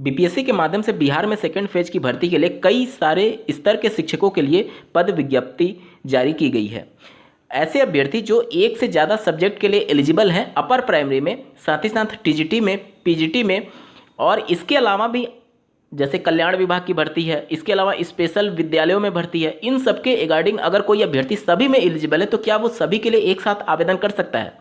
BPSC के माध्यम से बिहार में सेकेंड फेज की भर्ती के लिए कई सारे स्तर के शिक्षकों के लिए पद विज्ञप्ति जारी की गई है। ऐसे अभ्यर्थी जो एक से ज़्यादा सब्जेक्ट के लिए एलिजिबल हैं अपर प्राइमरी में, साथ ही साथ टीजीटी में, पीजीटी में, और इसके अलावा भी जैसे कल्याण विभाग की भर्ती है, इसके अलावा स्पेशल विद्यालयों में भर्ती है, इन सब के रिगार्डिंग अगर कोई अभ्यर्थी सभी में एलिजिबल है तो क्या वो सभी के लिए एक साथ आवेदन कर सकता है?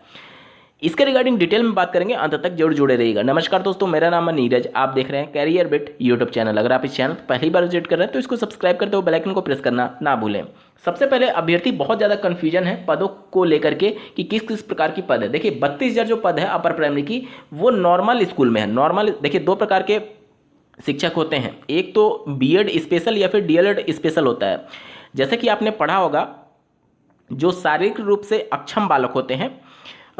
इसके रिगार्डिंग डिटेल में बात करेंगे, अंत तक जरूर जुड़े रहिएगा। नमस्कार दोस्तों, मेरा नाम है नीरज, आप देख रहे हैं कैरियर बिट यूट्यूब चैनल। अगर आप इस चैनल पर पहली बार विजिट कर रहे हैं तो इसको सब्सक्राइब करते हुए बेल आइकन को प्रेस करना ना भूलें। सबसे पहले अभ्यर्थी बहुत ज़्यादा कन्फ्यूजन है पदों को लेकर के कि किस किस प्रकार की पद है। देखिए 32,000 जो पद है अपर प्राइमरी की वो नॉर्मल स्कूल में है। नॉर्मल देखिए दो प्रकार के शिक्षक होते हैं, एक तो बीएड स्पेशल या फिर डीएलएड स्पेशल होता है। जैसे कि आपने पढ़ा होगा, जो शारीरिक रूप से अक्षम बालक होते हैं,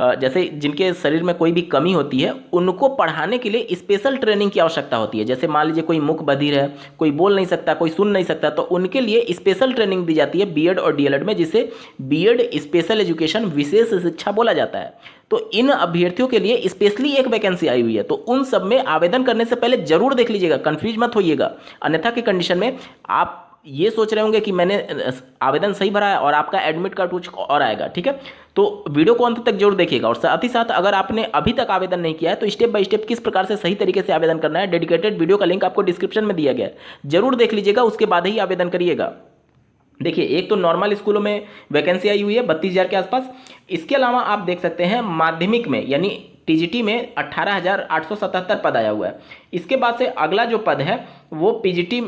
जैसे जिनके शरीर में कोई भी कमी होती है, उनको पढ़ाने के लिए स्पेशल ट्रेनिंग की आवश्यकता होती है। जैसे मान लीजिए कोई मूक बधिर है, कोई बोल नहीं सकता, कोई सुन नहीं सकता, तो उनके लिए स्पेशल ट्रेनिंग दी जाती है बीएड और डीएलएड में, जिसे बीएड स्पेशल एजुकेशन विशेष शिक्षा बोला जाता है। तो इन अभ्यर्थियों के लिए स्पेशली एक वैकेंसी आई हुई है, तो उन सब में आवेदन करने से पहले जरूर देख लीजिएगा, कंफ्यूज मत होइएगा। अन्यथा की कंडीशन में आप ये सोच रहे होंगे कि मैंने आवेदन सही भरा है और आपका एडमिट कार्ड कुछ और आएगा। ठीक है, तो वीडियो को अंत तक जरूर देखिएगा। और साथ ही साथ अगर आपने अभी तक आवेदन नहीं किया है तो स्टेप बाय स्टेप किस प्रकार से सही तरीके से आवेदन करना है, डेडिकेटेड वीडियो का लिंक आपको डिस्क्रिप्शन में दिया गया है, जरूर देख लीजिएगा, उसके बाद ही आवेदन करिएगा। देखिए एक तो नॉर्मल स्कूलों में वैकेंसी आई हुई है 32,000 के आसपास। इसके अलावा आप देख सकते हैं माध्यमिक में यानी टीजीटी में 18,877 पद आया हुआ है। इसके बाद से अगला जो पद है वो पीजीटी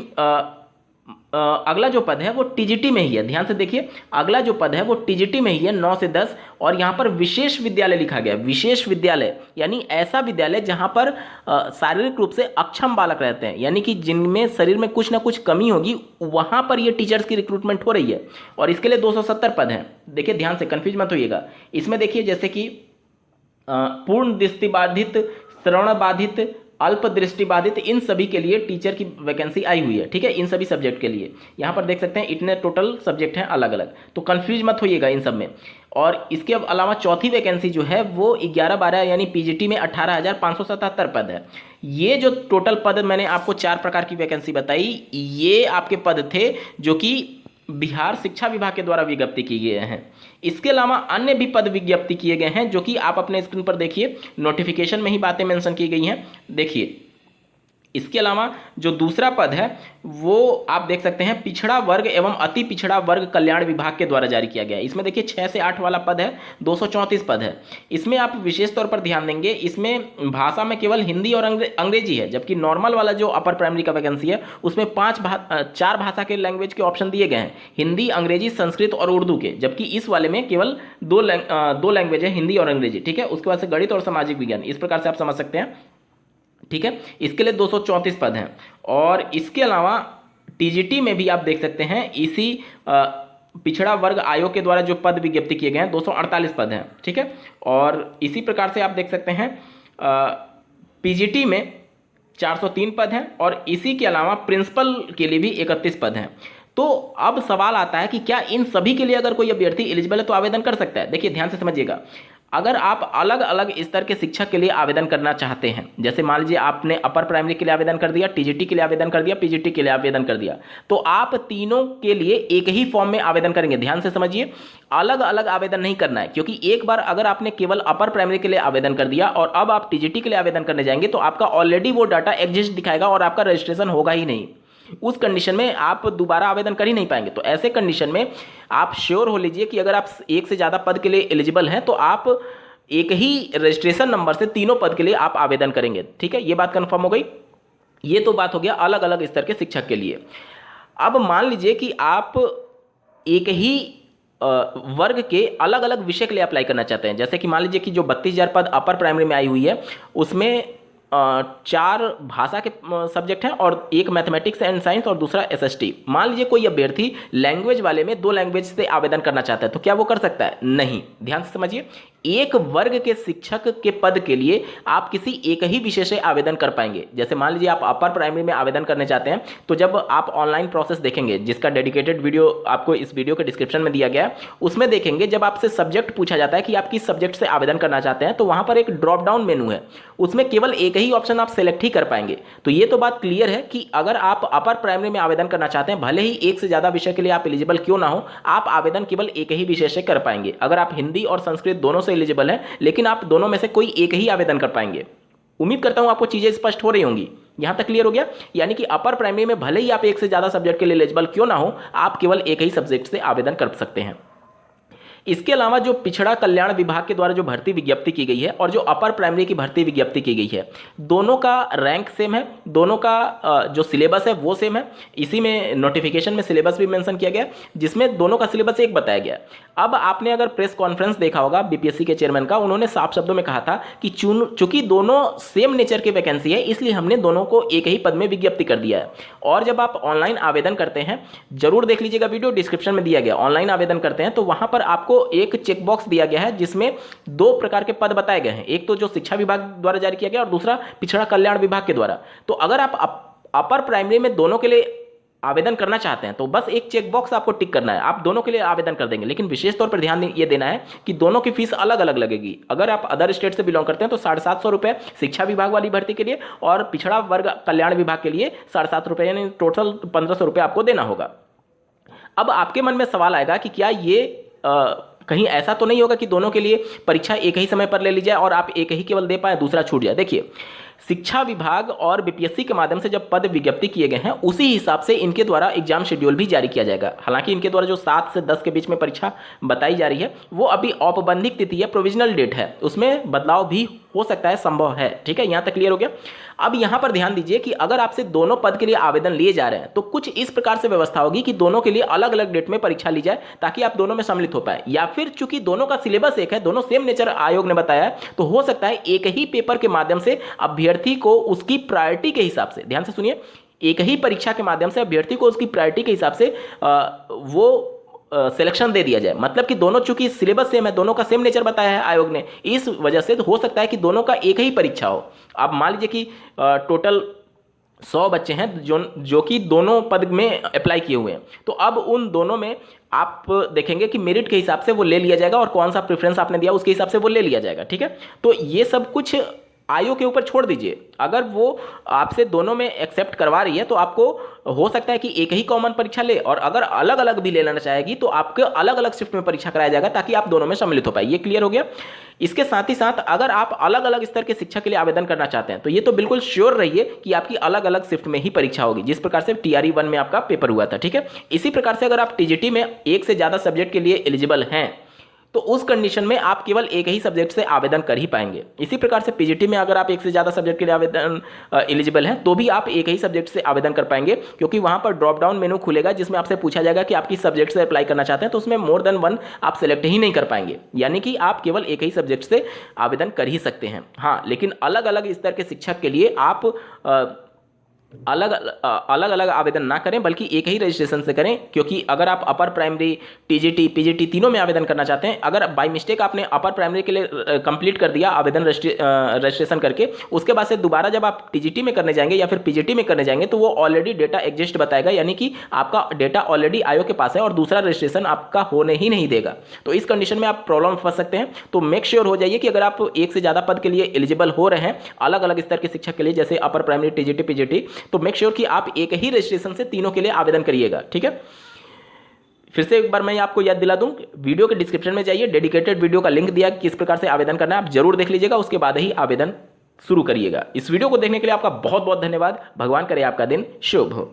अगला जो पद है वो टीजीटी में ही है। ध्यान से देखिए, अगला जो पद है वो टीजीटी में ही है 9 से 10, और यहाँ पर विशेष विद्यालय लिखा गया। विशेष विद्यालय यानी ऐसा विद्यालय जहाँ पर शारीरिक रूप से अक्षम बालक रहते हैं, यानी कि जिनमें शरीर में कुछ ना कुछ कमी होगी, वहाँ पर ये टीचर्स की रिक्रूटमेंट हो रही है। और इसके लिए 270 पद हैं। देखिए ध्यान से, कन्फ्यूज मत होइएगा। इसमें देखिए जैसे कि पूर्ण दृष्टिबाधित, श्रवण बाधित, अल्प दृष्टिबाधित, इन सभी के लिए टीचर की वैकेंसी आई हुई है। ठीक है, इन सभी सब्जेक्ट के लिए यहाँ पर देख सकते हैं इतने टोटल सब्जेक्ट हैं अलग अलग, तो कंफ्यूज मत होइएगा इन सब में। और इसके अलावा चौथी वैकेंसी जो है वो 11-12 यानी पीजीटी में 18,577 पद है। ये जो टोटल पद मैंने आपको 4 प्रकार की वैकेंसी बताई, ये आपके पद थे जो कि बिहार शिक्षा विभाग के द्वारा विज्ञप्ति किए गए हैं। इसके अलावा अन्य भी पद विज्ञप्ति किए गए हैं जो कि आप अपने स्क्रीन पर देखिए, नोटिफिकेशन में ही बातें मेंशन की गई हैं। देखिए इसके अलावा जो दूसरा पद है वो आप देख सकते हैं पिछड़ा वर्ग एवं अति पिछड़ा वर्ग कल्याण विभाग के द्वारा जारी किया गया है। इसमें देखिए 6 से 8 वाला पद है, 234 पद है। इसमें आप विशेष तौर पर ध्यान देंगे, इसमें भाषा में केवल हिंदी और अंग्रेजी है, जबकि नॉर्मल वाला जो अपर प्राइमरी का वैकेंसी है उसमें 4 भाषा के लैंग्वेज के ऑप्शन दिए गए हैं, हिंदी, अंग्रेजी, संस्कृत और उर्दू के, जबकि इस वाले में केवल दो लैंग्वेज है, हिंदी और अंग्रेजी। ठीक है, उसके बाद से गणित और सामाजिक विज्ञान, इस प्रकार से आप समझ सकते हैं। ठीक है, इसके लिए 234 पद हैं। और इसके अलावा टीजीटी में भी आप देख सकते हैं इसी पिछड़ा वर्ग आयोग के द्वारा जो पद विज्ञप्ति किए गए हैं 248 पद हैं। ठीक है, और इसी प्रकार से आप देख सकते हैं पीजीटी में 403 पद हैं, और इसी के अलावा प्रिंसिपल के लिए भी 31 पद हैं। तो अब सवाल आता है कि क्या इन सभी के लिए अगर कोई अभ्यर्थी एलिजिबल है तो आवेदन कर सकता है? देखिए ध्यान से समझिएगा, अगर आप अलग अलग स्तर के शिक्षक के लिए आवेदन करना चाहते हैं, जैसे मान लीजिए आपने अपर प्राइमरी के लिए आवेदन कर दिया, टीजीटी के लिए आवेदन कर दिया, पीजीटी के लिए आवेदन कर दिया, तो आप तीनों के लिए एक ही फॉर्म में आवेदन करेंगे। ध्यान से समझिए, अलग अलग आवेदन नहीं करना है, क्योंकि एक बार अगर आपने केवल अपर प्राइमरी के लिए आवेदन कर दिया और अब आप टीजीटी के लिए आवेदन करने जाएंगे तो आपका ऑलरेडी वो डाटा एग्जिस्ट दिखाएगा और आपका रजिस्ट्रेशन होगा ही नहीं। उस कंडीशन में आप दोबारा आवेदन कर ही नहीं पाएंगे। तो ऐसे कंडीशन में आप श्योर हो लीजिए कि अगर आप एक से ज़्यादा पद के लिए एलिजिबल हैं तो आप एक ही रजिस्ट्रेशन नंबर से तीनों पद के लिए आप आवेदन करेंगे। ठीक है, ये बात कंफर्म हो गई। ये तो बात हो गया अलग अलग स्तर के शिक्षक के लिए। अब मान लीजिए कि आप एक ही वर्ग के अलग अलग विषय के लिए अप्लाई करना चाहते हैं। जैसे कि मान लीजिए कि जो 32,000 पद अपर प्राइमरी में आई हुई है उसमें 4 भाषा के सब्जेक्ट हैं और एक मैथमेटिक्स एंड साइंस और दूसरा एसएसटी। मान लीजिए कोई अभ्यर्थी लैंग्वेज वाले में 2 लैंग्वेज से आवेदन करना चाहता है, तो क्या वो कर सकता है? नहीं। ध्यान से समझिए, एक वर्ग के शिक्षक के पद के लिए आप किसी एक ही विषय से आवेदन कर पाएंगे। जैसे मान लीजिए आप अपर प्राइमरी में आवेदन करने चाहते हैं, तो जब आप ऑनलाइन प्रोसेस देखेंगे, जिसका डेडिकेटेड वीडियो आपको इस वीडियो के डिस्क्रिप्शन में दिया गया है, उसमें देखेंगे जब आपसे सब्जेक्ट पूछा जाता है कि आप किस सब्जेक्ट से आवेदन करना चाहते हैं, तो वहां पर एक ड्रॉप डाउन मेनू है, उसमें केवल एक ही ऑप्शन आप सेलेक्ट ही कर पाएंगे। तो ये तो बात क्लियर है कि अगर आप अपर प्राइमरी में आवेदन करना चाहते हैं, भले ही एक से ज्यादा विषय के लिए आप एलिजिबल क्यों ना हो, आप आवेदन केवल एक ही विषय से कर पाएंगे। अगर आप हिंदी और संस्कृत दोनों से एलिजिबल हैं, लेकिन आप दोनों में से कोई एक ही आवेदन कर पाएंगे। उम्मीद करता हूं आपको चीजें स्पष्ट हो रही होंगी। यहां तक क्लियर हो गया? यानी कि अपर प्राइमरी में भले ही आप एक से ज्यादा सब्जेक्ट के लिए एलिजिबल क्यों ना हो, आप केवल एक ही सब्जेक्ट से आवेदन कर सकते हैं। इसके अलावा जो पिछड़ा कल्याण विभाग के द्वारा जो भर्ती विज्ञप्ति की गई है और जो अपर प्राइमरी की भर्ती विज्ञप्ति की गई है, दोनों का रैंक सेम है, दोनों का जो सिलेबस है वो सेम है। इसी में नोटिफिकेशन में सिलेबस भी मेंशन किया गया, जिसमें दोनों का सिलेबस एक बताया गया। अब आपने अगर प्रेस कॉन्फ्रेंस देखा होगा बीपीएससी के चेयरमैन का, उन्होंने साफ शब्दों में कहा था कि चूंकि दोनों सेम नेचर की वैकेंसी है, इसलिए हमने दोनों को एक ही पद में विज्ञप्ति कर दिया है। और जब आप ऑनलाइन आवेदन करते हैं, जरूर देख लीजिएगा, वीडियो डिस्क्रिप्शन में दिया गया, ऑनलाइन आवेदन करते हैं तो वहां पर आपको एक चेक बॉक्स दिया गया है, जिसमें दो प्रकार के पद बताए गए हैं, एक तो जो शिक्षा विभाग द्वारा जारी किया गया और दूसरा पिछड़ा कल्याण विभाग के द्वारा। तो अगर आप अपर प्राइमरी में दोनों के लिए आवेदन करना चाहते हैं तो बस एक चेक बॉक्स आपको टिक करना है, आप दोनों के लिए आवेदन कर देंगे। लेकिन विशेष तौर पर ध्यान ये देना है कि दोनों की फीस अलग अलग लगेगी। अगर आप अदर स्टेट से बिलोंग करते हैं तो 750 रुपये शिक्षा विभाग वाली भर्ती के लिए, और पिछड़ा वर्ग कल्याण विभाग के लिए 750 रुपये, यानी टोटल 1500 रुपये आपको देना होगा। अब आपके मन में सवाल आएगा कि क्या ये कहीं ऐसा तो नहीं होगा कि दोनों के लिए परीक्षा एक ही समय पर ले ली जाए और आप एक ही केवल दे पाए, दूसरा छूट जाए। देखिए, शिक्षा विभाग और बीपीएससी के माध्यम से जब पद विज्ञप्ति किए गए हैं, उसी हिसाब से इनके द्वारा एग्जाम शेड्यूल भी जारी किया जाएगा। हालांकि इनके द्वारा जो 7 से 10 के बीच में परीक्षा बताई जा रही है, वो अभी औपबंधिक तिथि है, प्रोविजनल डेट है, उसमें बदलाव भी हो सकता है, संभव है। ठीक है, यहां तक क्लियर हो गया। अब यहां पर ध्यान दीजिए कि अगर आपसे दोनों पद के लिए आवेदन लिए जा रहे हैं, तो कुछ इस प्रकार से व्यवस्था होगी कि दोनों के लिए अलग अलग डेट में परीक्षा ली जाए, ताकि आप दोनों में सम्मिलित हो पाए। या फिर चूंकि दोनों का सिलेबस एक है, दोनों सेम नेचर आयोग ने बताया है, तो हो सकता है एक ही पेपर के माध्यम से अभ्यर्थी को उसकी प्रायोरिटी के हिसाब से, ध्यान से सुनिए, एक ही परीक्षा के माध्यम से अभ्यर्थी को उसकी प्रायोरिटी के हिसाब से वो सिलेक्शन दे दिया जाए। मतलब कि दोनों चूंकि सिलेबस सेम है, दोनों का सेम नेचर बताया है आयोग ने, इस वजह से हो सकता है कि दोनों का एक ही परीक्षा हो। अब मान लीजिए कि टोटल 100 बच्चे हैं जो कि दोनों पद में अप्लाई किए हुए हैं, तो अब उन दोनों में आप देखेंगे कि मेरिट के हिसाब से वो ले लिया जाएगा और कौन सा प्रेफरेंस आपने दिया उसके हिसाब से वो ले लिया जाएगा। ठीक है, तो ये सब कुछ आयोग के ऊपर छोड़ दीजिए। अगर वो आपसे दोनों में एक्सेप्ट करवा रही है, तो आपको हो सकता है कि एक ही कॉमन परीक्षा ले, और अगर अलग अलग भी ले लेना चाहेगी तो आपको अलग अलग शिफ्ट में परीक्षा कराया जाएगा, ताकि आप दोनों में सम्मिलित हो पाए। ये क्लियर हो गया। इसके साथ ही साथ अगर आप अलग अलग स्तर के शिक्षा के लिए आवेदन करना चाहते हैं, तो ये तो बिल्कुल श्योर रहिए कि आपकी अलग अलग शिफ्ट में ही परीक्षा होगी, जिस प्रकार से टीआरई 1 में आपका पेपर हुआ था। ठीक है, इसी प्रकार से अगर आप टीजीटी में एक से ज्यादा सब्जेक्ट के लिए एलिजिबल हैं, तो उस कंडीशन में आप केवल एक ही सब्जेक्ट से आवेदन कर ही पाएंगे। इसी प्रकार से पीजीटी में अगर आप एक से ज़्यादा सब्जेक्ट के लिए आवेदन एलिजिबल हैं, तो भी आप एक ही सब्जेक्ट से आवेदन कर पाएंगे, क्योंकि वहां पर ड्रॉप डाउन मेनू खुलेगा, जिसमें आपसे पूछा जाएगा कि आप किस सब्जेक्ट से अप्लाई करना चाहते हैं, तो उसमें मोर देन 1 आप सेलेक्ट ही नहीं कर पाएंगे, यानी कि आप केवल एक ही सब्जेक्ट से आवेदन कर ही सकते हैं। हाँ, लेकिन अलग अलग स्तर के शिक्षक के लिए आप अलग अलग आवेदन ना करें, बल्कि एक ही रजिस्ट्रेशन से करें। क्योंकि अगर आप अपर प्राइमरी, टीजीटी, पीजीटी तीनों में आवेदन करना चाहते हैं, अगर बाय मिस्टेक आपने अपर प्राइमरी के लिए कंप्लीट कर दिया आवेदन रजिस्ट्रेशन करके, उसके बाद से दोबारा जब आप टीजीटी में करने जाएंगे या फिर पीजीटी में करने जाएंगे, तो वो ऑलरेडी डेटा एग्जिस्ट बताएगा, यानी कि आपका डेटा ऑलरेडी आयोग के पास है और दूसरा रजिस्ट्रेशन आपका होने ही नहीं देगा। तो इस कंडीशन में आप प्रॉब्लम फंस सकते हैं। तो मेक श्योर हो जाइए कि अगर आप एक से ज़्यादा पद के लिए एलिजिबल हो रहे हैं अलग अलग स्तर के शिक्षक के लिए, जैसे अपर प्राइमरी, टीजीटी, पीजीटी, तो मेक श्योर कि आप एक ही रजिस्ट्रेशन से तीनों के लिए आवेदन करिएगा। ठीक है, फिर से एक बार मैं आपको याद दिला दूं, वीडियो के डिस्क्रिप्शन में जाइए, डेडिकेटेड वीडियो का लिंक दिया किस प्रकार से आवेदन करना है, आप जरूर देख लीजिएगा, उसके बाद ही आवेदन शुरू करिएगा। इस वीडियो को देखने के लिए आपका बहुत बहुत धन्यवाद। भगवान करे आपका दिन शुभ हो।